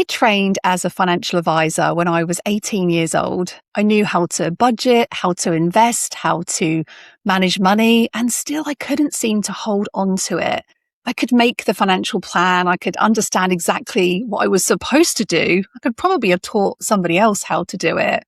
I trained as a financial advisor when I was 18 years old. I knew how to budget, how to invest, how to manage money, and still I couldn't seem to hold on to it. I could make the financial plan. I could understand exactly what I was supposed to do. I could probably have taught somebody else how to do it.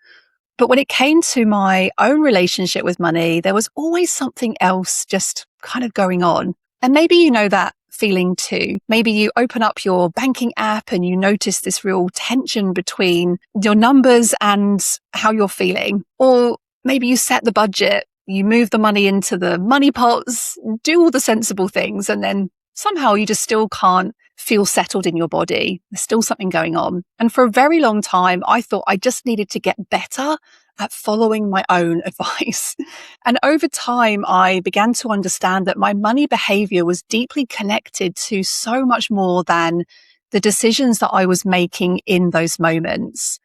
But when it came to my own relationship with money, there was always something else just kind of going on. And maybe you know that feeling too. Maybe you open up your banking app and you notice this real tension between your numbers and how you're feeling. Or maybe you set the budget, you move the money into the money pots, do all the sensible things, and then somehow you just still can't feel settled in your body. There's still something going on. And for a very long time, I thought I just needed to get better at following my own advice. And over time, I began to understand that my money behavior was deeply connected to so much more than the decisions that I was making in those moments.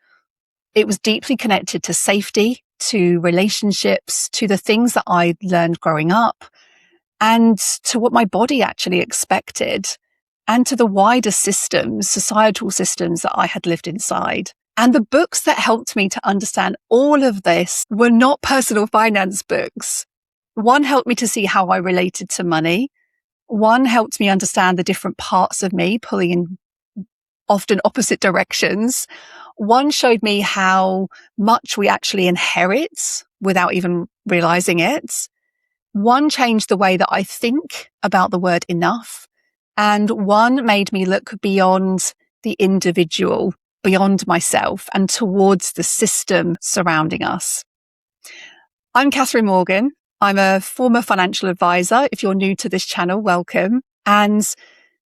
It was deeply connected to safety, to relationships, to the things that I learned growing up, and to what my body actually expected, and to the wider systems, societal systems that I had lived inside. And the books that helped me to understand all of this were not personal finance books. One helped me to see how I related to money. One helped me understand the different parts of me pulling in often opposite directions. One showed me how much we actually inherit without even realizing it. One changed the way that I think about the word enough. And one made me look beyond the individual, beyond myself, and towards the system surrounding us. I'm Catherine Morgan. I'm a former financial advisor. If you're new to this channel, welcome. And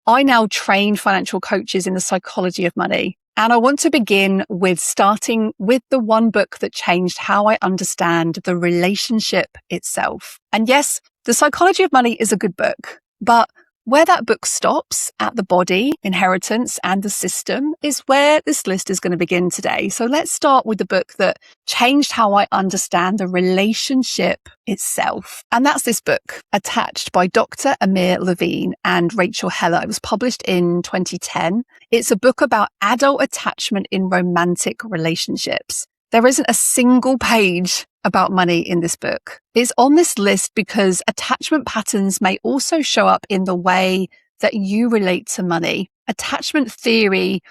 I now train financial coaches in the psychology of money. And I want to begin with starting with the one book that changed how I understand the relationship itself. And yes, The Psychology of Money is a good book, but where that book stops at the body, inheritance, and the system is where this list is going to begin today. So let's start with the book that changed how I understand the relationship itself. And that's this book, Attached by Dr. Amir Levine and Rachel Heller. It was published in 2010. It's a book about adult attachment in romantic relationships. There isn't a single page about money in this book. It's on this list because attachment patterns may also show up in the way that you relate to money. Attachment theory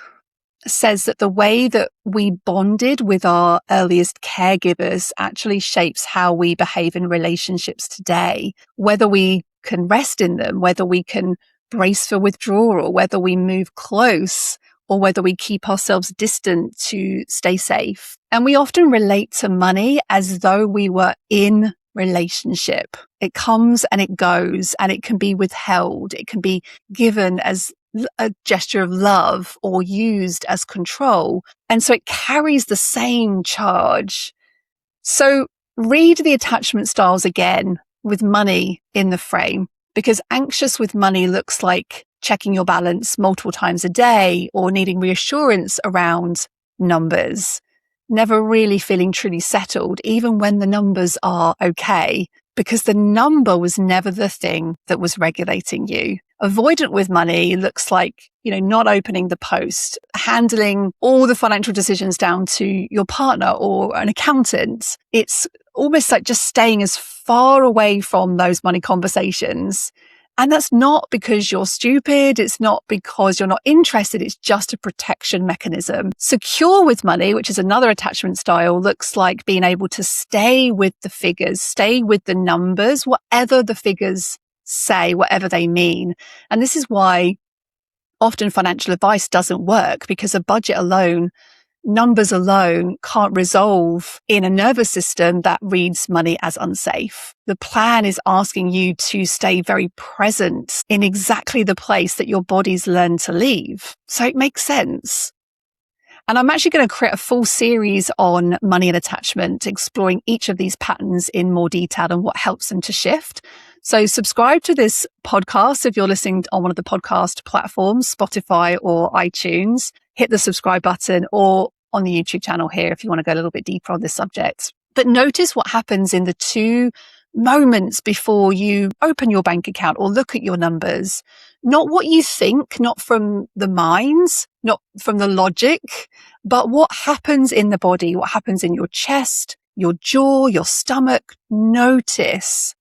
says that the way that we bonded with our earliest caregivers actually shapes how we behave in relationships today, whether we can rest in them, whether we can brace for withdrawal, whether we move close, or whether we keep ourselves distant to stay safe. And we often relate to money as though we were in relationship. It comes and it goes, and it can be withheld. It can be given as a gesture of love or used as control. And so it carries the same charge. So read the attachment styles again with money in the frame, because anxious with money looks like checking your balance multiple times a day or needing reassurance around numbers, never really feeling truly settled, even when the numbers are okay, because the number was never the thing that was regulating you. Avoidant with money looks like, not opening the post, handling all the financial decisions down to your partner or an accountant. It's almost like just staying as far away from those money conversations. And that's not because you're stupid. It's not because you're not interested. It's just a protection mechanism. Secure with money, which is another attachment style, looks like being able to stay with the figures, stay with the numbers, whatever the figures say, whatever they mean. And this is why often financial advice doesn't work, because a budget alone, numbers alone can't resolve in a nervous system that reads money as unsafe. The plan is asking you to stay very present in exactly the place that your body's learned to leave. So it makes sense. And I'm actually going to create a full series on money and attachment, exploring each of these patterns in more detail and what helps them to shift. So subscribe to this podcast if you're listening on one of the podcast platforms, Spotify or iTunes. Hit the subscribe button, or on the YouTube channel here if you want to go a little bit deeper on this subject. But notice what happens in the two moments before you open your bank account or look at your numbers. Not what you think, not from the minds, not from the logic, but what happens in the body, what happens in your chest, your jaw, your stomach. Notice.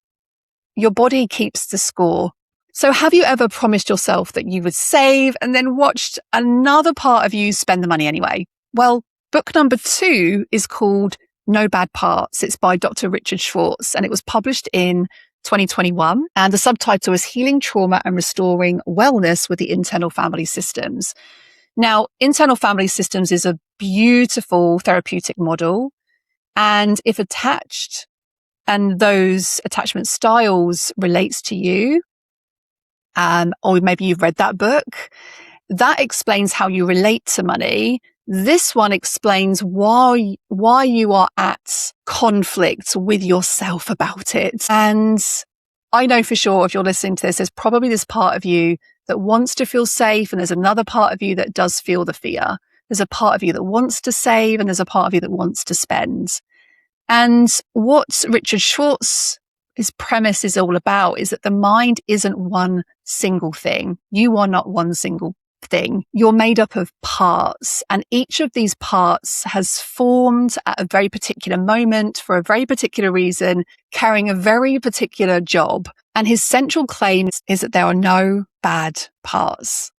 Your body keeps the score. So have you ever promised yourself that you would save and then watched another part of you spend the money anyway? Well, book number 2 is called No Bad Parts. It's by Dr. Richard Schwartz, and it was published in 2021. And the subtitle is Healing Trauma and Restoring Wellness with the Internal Family Systems. Now, internal family systems is a beautiful therapeutic model. And if attached and those attachment styles relates to you, or maybe you've read that book, that explains how you relate to money. This one explains why you are at conflict with yourself about it. And I know for sure, if you're listening to this, there's probably this part of you that wants to feel safe, and there's another part of you that does feel the fear. There's a part of you that wants to save, and there's a part of you that wants to spend. And what Richard Schwartz's premise is all about is that the mind isn't one single thing. You are not one single thing. You're made up of parts, and each of these parts has formed at a very particular moment for a very particular reason, carrying a very particular job. And his central claim is that there are no bad parts.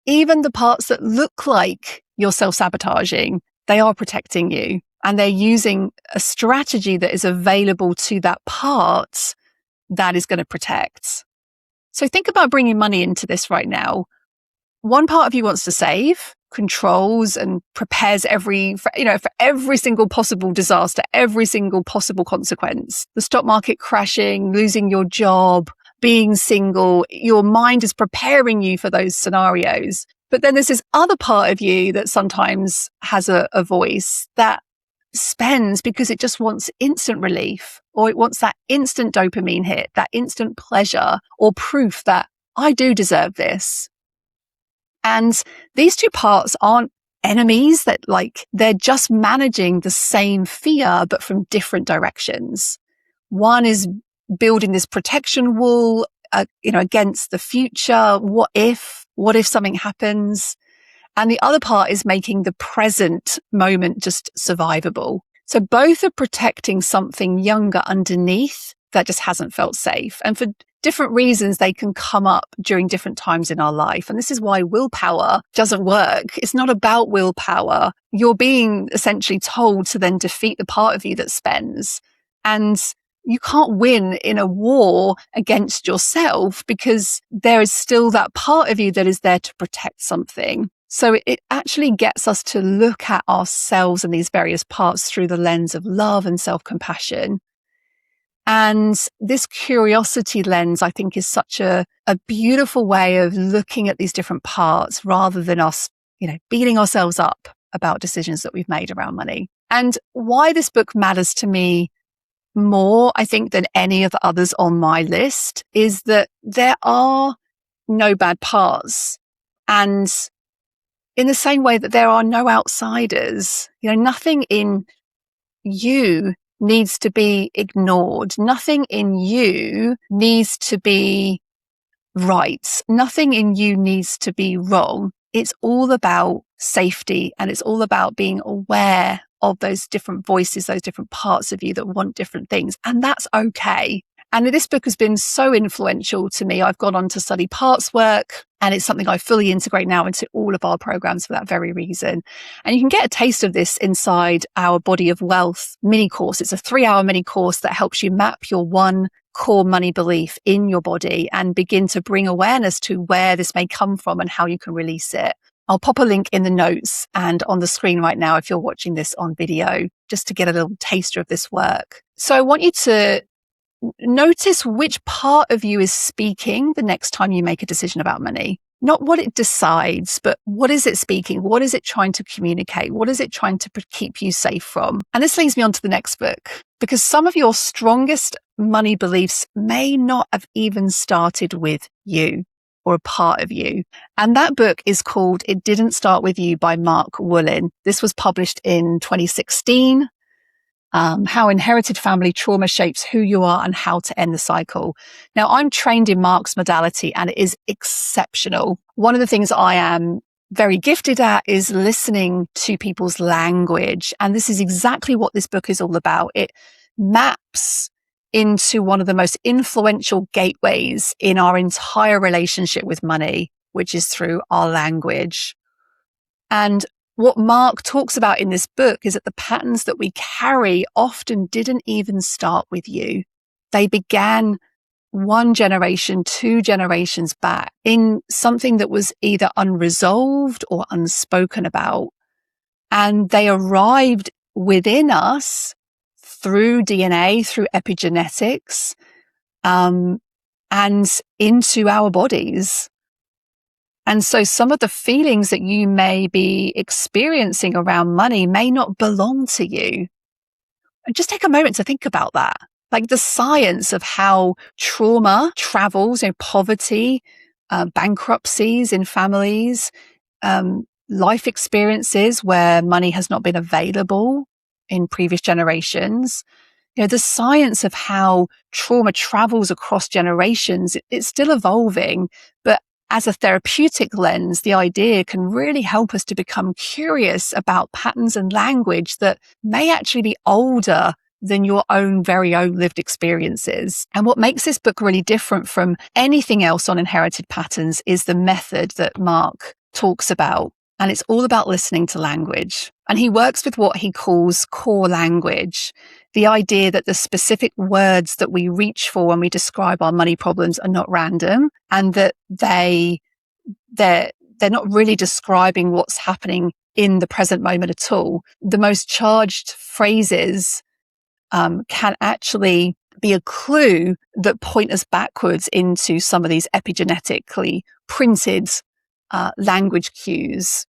Even the parts that look like you're self-sabotaging, they are protecting you. And they're using a strategy that is available to that part that is going to protect. So think about bringing money into this right now. One part of you wants to save, controls and prepares for every single possible disaster, every single possible consequence. The stock market crashing, losing your job, being single. Your mind is preparing you for those scenarios. But then there's this other part of you that sometimes has a voice that spends because it just wants instant relief, or it wants that instant dopamine hit, that instant pleasure or proof that I do deserve this. And these two parts aren't enemies, they're just managing the same fear, but from different directions. One is building this protection wall, against the future. What if something happens? And the other part is making the present moment just survivable. So both are protecting something younger underneath that just hasn't felt safe. And for different reasons, they can come up during different times in our life. And this is why willpower doesn't work. It's not about willpower. You're being essentially told to then defeat the part of you that spends. And you can't win in a war against yourself, because there is still that part of you that is there to protect something. So it actually gets us to look at ourselves and these various parts through the lens of love and self-compassion. And this curiosity lens, I think, is such a beautiful way of looking at these different parts rather than us, beating ourselves up about decisions that we've made around money. And why this book matters to me more, I think, than any of the others on my list is that there are no bad parts. And in the same way that there are no outsiders, nothing in you needs to be ignored. Nothing in you needs to be right. Nothing in you needs to be wrong. It's all about safety, and it's all about being aware of those different voices, those different parts of you that want different things. And that's okay. And this book has been so influential to me. I've gone on to study parts work, and it's something I fully integrate now into all of our programs for that very reason. And you can get a taste of this inside our Body of Wealth mini course. It's a 3-hour mini course that helps you map your one core money belief in your body and begin to bring awareness to where this may come from and how you can release it. I'll pop a link in the notes and on the screen right now if you're watching this on video, just to get a little taster of this work. So I want you to notice which part of you is speaking the next time you make a decision about money. Not what it decides, but what is it speaking? What is it trying to communicate? What is it trying to keep you safe from? And this leads me on to the next book, because some of your strongest money beliefs may not have even started with you or a part of you. And that book is called It Didn't Start With You by Mark Woolen. This was published in 2016. how inherited family trauma shapes who you are and how to end the cycle. Now, I'm trained in Mark's modality and it is exceptional. One of the things I am very gifted at is listening to people's language. And this is exactly what this book is all about. It maps into one of the most influential gateways in our entire relationship with money, which is through our language. And what Mark talks about in this book is that the patterns that we carry often didn't even start with you. They began one generation, two generations back in something that was either unresolved or unspoken about. And they arrived within us through DNA, through epigenetics, and into our bodies. And so some of the feelings that you may be experiencing around money may not belong to you. And just take a moment to think about that. Like the science of how trauma travels, poverty, bankruptcies in families, life experiences where money has not been available in previous generations. The science of how trauma travels across generations, it's still evolving, but as a therapeutic lens, the idea can really help us to become curious about patterns and language that may actually be older than your own very own lived experiences. And what makes this book really different from anything else on inherited patterns is the method that Mark talks about. And it's all about listening to language. And he works with what he calls core language, the idea that the specific words that we reach for when we describe our money problems are not random, and that they're not really describing what's happening in the present moment at all. The most charged phrases can actually be a clue that point us backwards into some of these epigenetically printed language cues.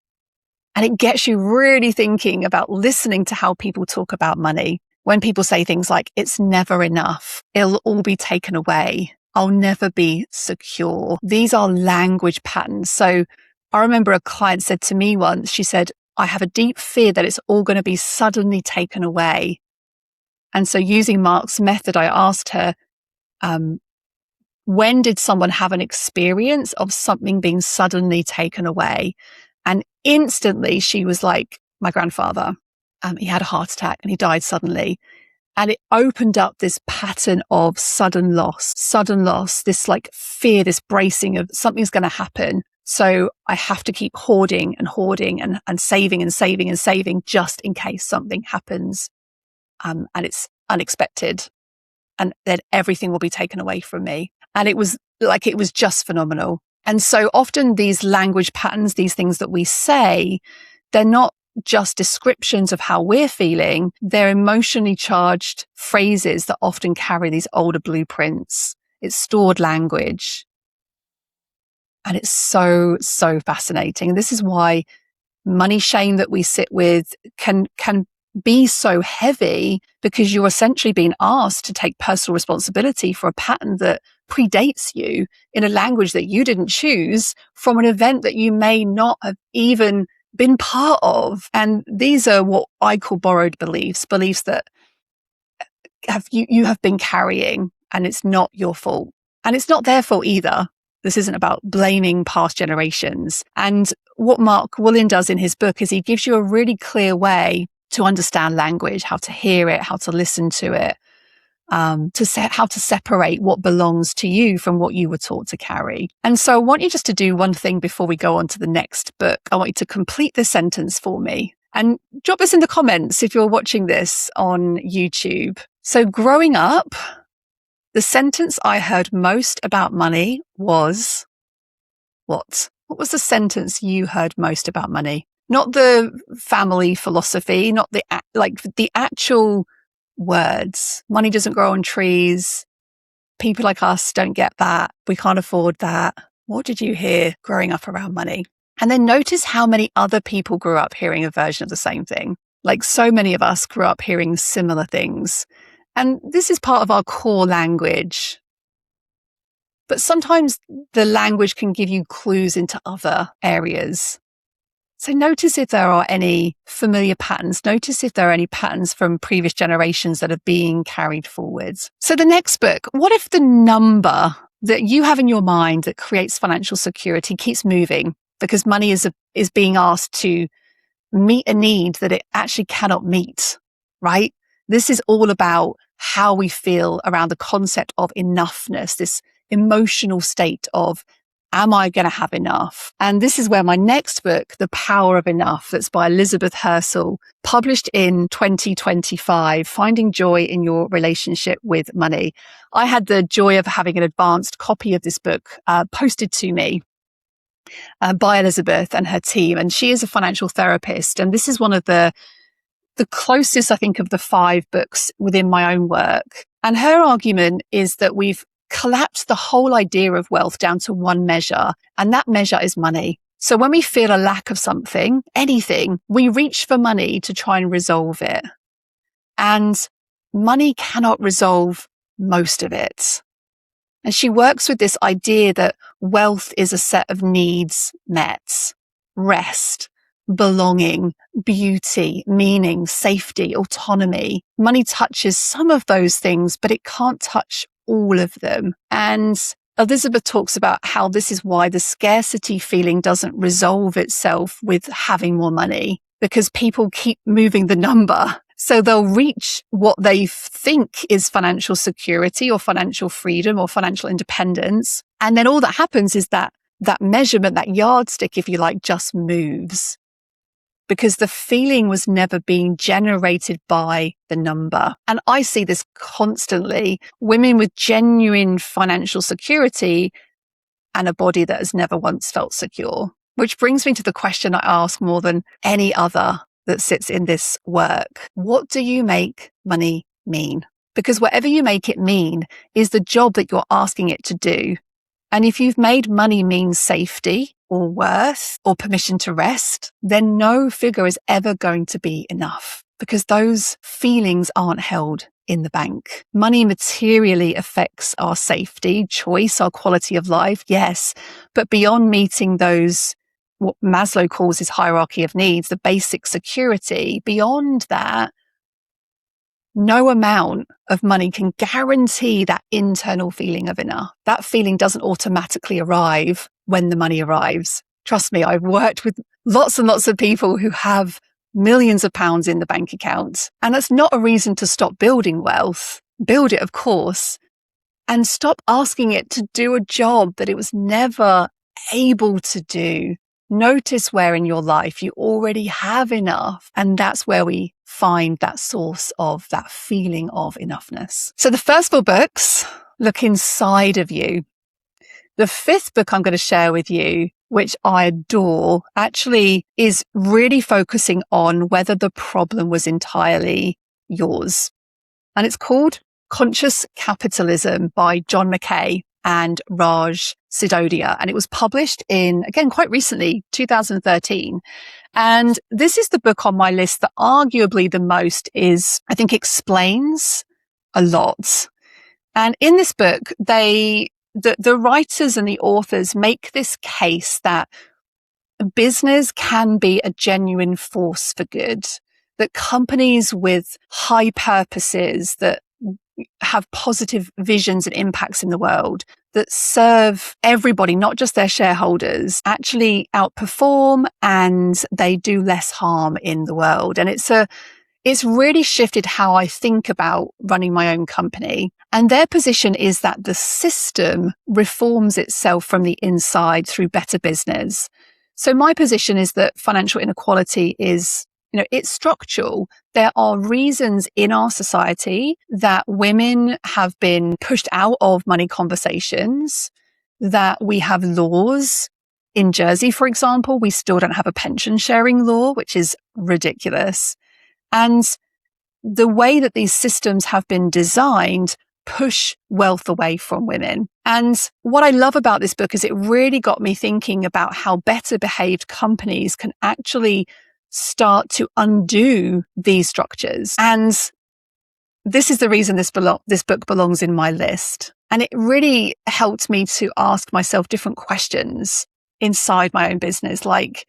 And it gets you really thinking about listening to how people talk about money. When people say things like, it's never enough, it'll all be taken away, I'll never be secure. These are language patterns. So I remember a client said to me once, she said, I have a deep fear that it's all going to be suddenly taken away. And so using Mark's method, I asked her, when did someone have an experience of something being suddenly taken away? And instantly she was like, my grandfather, he had a heart attack and he died suddenly. And it opened up this pattern of sudden loss, this like fear, this bracing of something's going to happen. So I have to keep hoarding and saving just in case something happens. And it's unexpected. And then everything will be taken away from me. And it was just phenomenal. And so often these language patterns, these things that we say, they're not just descriptions of how we're feeling. They're emotionally charged phrases that often carry these older blueprints. It's stored language. And it's so, so fascinating. And this is why money shame that we sit with can be so heavy, because you're essentially being asked to take personal responsibility for a pattern that predates you in a language that you didn't choose from an event that you may not have even been part of. And these are what I call borrowed beliefs that you have been carrying, and it's not your fault. And it's not their fault either. This isn't about blaming past generations. And what Mark Woolen does in his book is he gives you a really clear way to understand language, how to hear it, how to listen to it, how to separate what belongs to you from what you were taught to carry. And so I want you just to do one thing before we go on to the next book. I want you to complete this sentence for me and drop this in the comments if you're watching this on YouTube. So growing up, the sentence I heard most about money was what? What was the sentence you heard most about money? Not the family philosophy, not the actual words. Money doesn't grow on trees. People like us don't get that. We can't afford that. What did you hear growing up around money? And then notice how many other people grew up hearing a version of the same thing. Like so many of us grew up hearing similar things. And this is part of our core language. But sometimes the language can give you clues into other areas. So notice if there are any familiar patterns. Notice if there are any patterns from previous generations that are being carried forwards. So the next book, what if the number that you have in your mind that creates financial security keeps moving because money is being asked to meet a need that it actually cannot meet, right? This is all about how we feel around the concept of enoughness, this emotional state of, am I going to have enough? And this is where my next book, The Power of Enough, that's by Elizabeth Herschel, published in 2025, Finding Joy in Your Relationship with Money. I had the joy of having an advanced copy of this book posted to me by Elizabeth and her team. And she is a financial therapist. And this is one of the closest, I think, of the 5 books within my own work. And her argument is that we've collapsed the whole idea of wealth down to one measure, and that measure is money. So when we feel a lack of something, anything, we reach for money to try and resolve it. And money cannot resolve most of it. And she works with this idea that wealth is a set of needs met: rest, belonging, beauty, meaning, safety, autonomy. Money touches some of those things, but it can't touch all of them. And Elizabeth talks about how this is why the scarcity feeling doesn't resolve itself with having more money, because people keep moving the number. So they'll reach what they think is financial security or financial freedom or financial independence. And then all that happens is that measurement, that yardstick, if you like, just moves, because the feeling was never being generated by the number. And I see this constantly. Women with genuine financial security and a body that has never once felt secure. Which brings me to the question I ask more than any other that sits in this work. What do you make money mean? Because whatever you make it mean is the job that you're asking it to do. And if you've made money mean safety or worth or permission to rest, then no figure is ever going to be enough, because those feelings aren't held in the bank. Money materially affects our safety, choice, our quality of life, yes. But beyond meeting those, what Maslow calls his hierarchy of needs, the basic security, beyond that, no amount of money can guarantee that internal feeling of enough. That feeling doesn't automatically arrive when the money arrives. Trust me, I've worked with lots and lots of people who have millions of pounds in the bank account. And that's not a reason to stop building wealth. Build it, of course, and stop asking it to do a job that it was never able to do. Notice where in your life you already have enough. And that's where we find that source of that feeling of enoughness. So the first 4 books look inside of you. The 5th book I'm going to share with you, which I adore, actually is really focusing on whether the problem was entirely yours. And it's called Conscious Capitalism by John Mackay and Raj Sidodia. And it was published in, again, quite recently, 2013. And this is the book on my list that arguably the most I think explains a lot. And in this book, the writers and the authors make this case that business can be a genuine force for good, that companies with high purposes that have positive visions and impacts in the world, that serve everybody, not just their shareholders, actually outperform and they do less harm in the world. And it's really shifted how I think about running my own company. And their position is that the system reforms itself from the inside through better business. So my position is that financial inequality is, it's structural. There are reasons in our society that women have been pushed out of money conversations, that we have laws. In Jersey, for example, we still don't have a pension sharing law, which is ridiculous. And the way that these systems have been designed push wealth away from women. And what I love about this book is it really got me thinking about how better behaved companies can actually start to undo these structures. And this is the reason this book belongs in my list. And it really helped me to ask myself different questions inside my own business, like,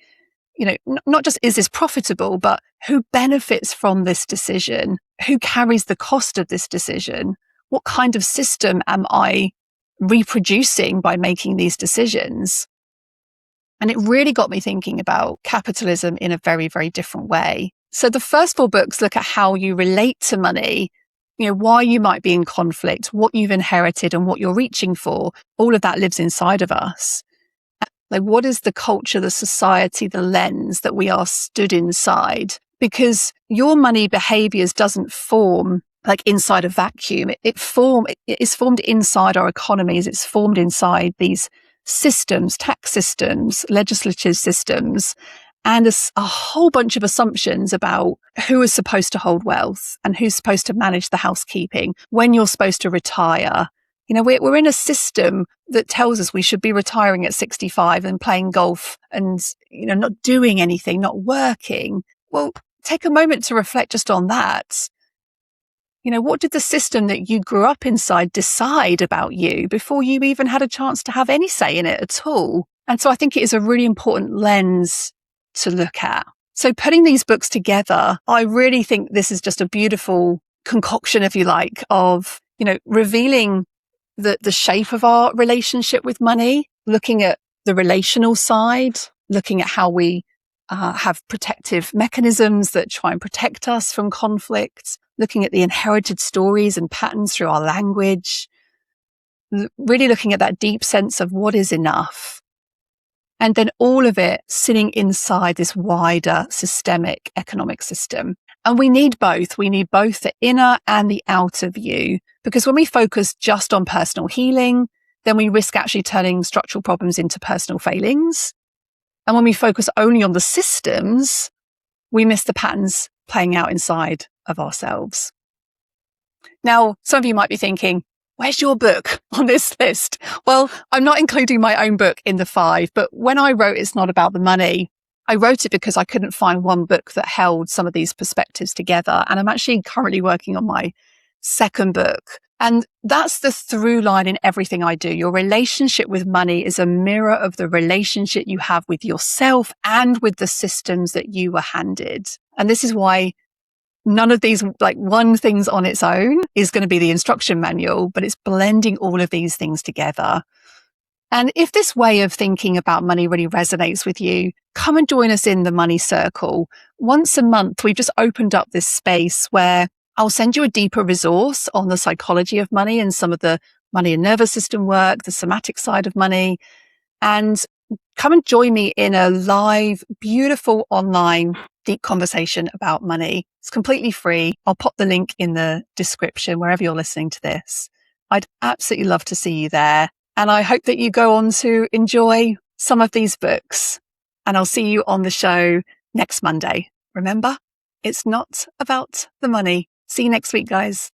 not just is this profitable, but who benefits from this decision? Who carries the cost of this decision? What kind of system am I reproducing by making these decisions? And it really got me thinking about capitalism in a very, very different way. So the first 4 books look at how you relate to money, why you might be in conflict, what you've inherited and what you're reaching for. All of that lives inside of us. Like, what is the culture, the society, the lens that we are stood inside? Because your money behaviours doesn't form like inside a vacuum. It is formed inside our economies. It's formed inside these systems, tax systems, legislative systems, and a whole bunch of assumptions about who is supposed to hold wealth and who's supposed to manage the housekeeping, when you're supposed to retire. We're in a system that tells us we should be retiring at 65 and playing golf and, not doing anything, not working. Well, take a moment to reflect just on that. What did the system that you grew up inside decide about you before you even had a chance to have any say in it at all? And so I think it is a really important lens to look at. So putting these books together, I really think this is just a beautiful concoction, if you like, of, revealing the shape of our relationship with money, looking at the relational side, looking at how we have protective mechanisms that try and protect us from conflict, looking at the inherited stories and patterns through our language, really looking at that deep sense of what is enough. And then all of it sitting inside this wider systemic economic system. And we need both. We need both the inner and the outer view, because when we focus just on personal healing, then we risk actually turning structural problems into personal failings. And when we focus only on the systems, we miss the patterns playing out inside of ourselves. Now, some of you might be thinking, where's your book on this list? Well, I'm not including my own book in the 5, but when I wrote It's Not About the Money, I wrote it because I couldn't find one book that held some of these perspectives together. And I'm actually currently working on my second book. And that's the through line in everything I do. Your relationship with money is a mirror of the relationship you have with yourself and with the systems that you were handed. And this is why none of these, like one things on its own is going to be the instruction manual, but it's blending all of these things together. And if this way of thinking about money really resonates with you, come and join us in the Money Circle. Once a month, we've just opened up this space where I'll send you a deeper resource on the psychology of money and some of the money and nervous system work, the somatic side of money. And come and join me in a live, beautiful online deep conversation about money. It's completely free. I'll pop the link in the description wherever you're listening to this. I'd absolutely love to see you there. And I hope that you go on to enjoy some of these books. And I'll see you on the show next Monday. Remember, it's not about the money. See you next week, guys.